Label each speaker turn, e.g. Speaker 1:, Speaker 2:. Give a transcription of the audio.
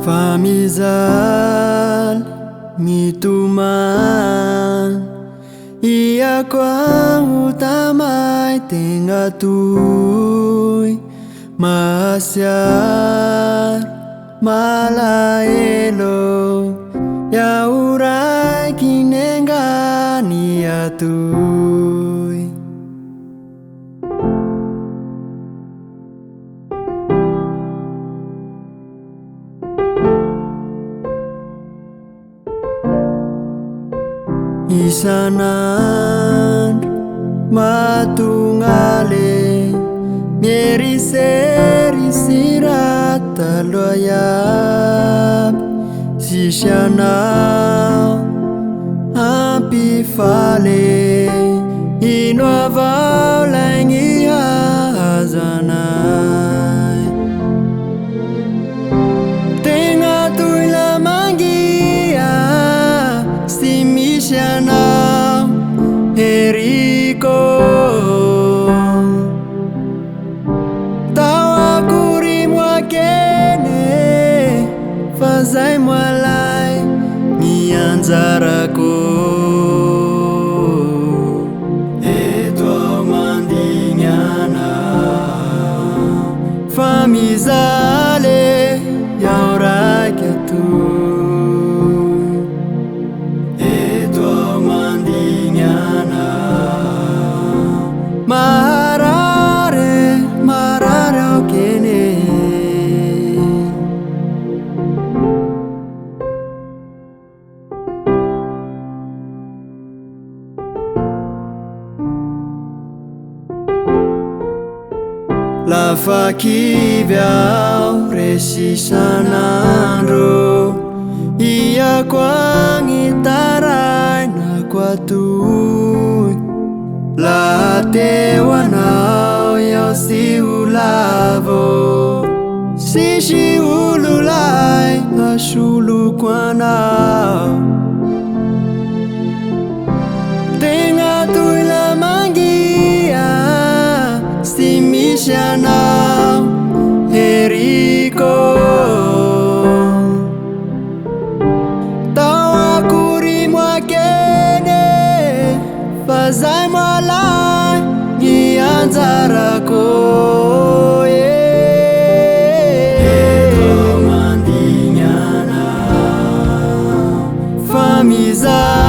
Speaker 1: Famizal ngituman iya kwa utamay tengatuy masyar malaelo ya uray kinengani atuy. Isanan matungale nyeriseri sirat taloyap sisyana api fale inwavaw langi hazanay tenga tuy lamangia sisyana Eriko tawa kuri mwakene fazai mwalai ngianzarako etwa mandinyana famizale yaurakyatu marare okene la fakivyao resisanandro iya kwa ngitaray na kwatuy la wanao yao si ulavo si ululay ashulu kwanao tenga tuy lamangia sisyana Eriko tawa kuri mwakene fazai mwalay ngianzarako etwa mandinyana famizal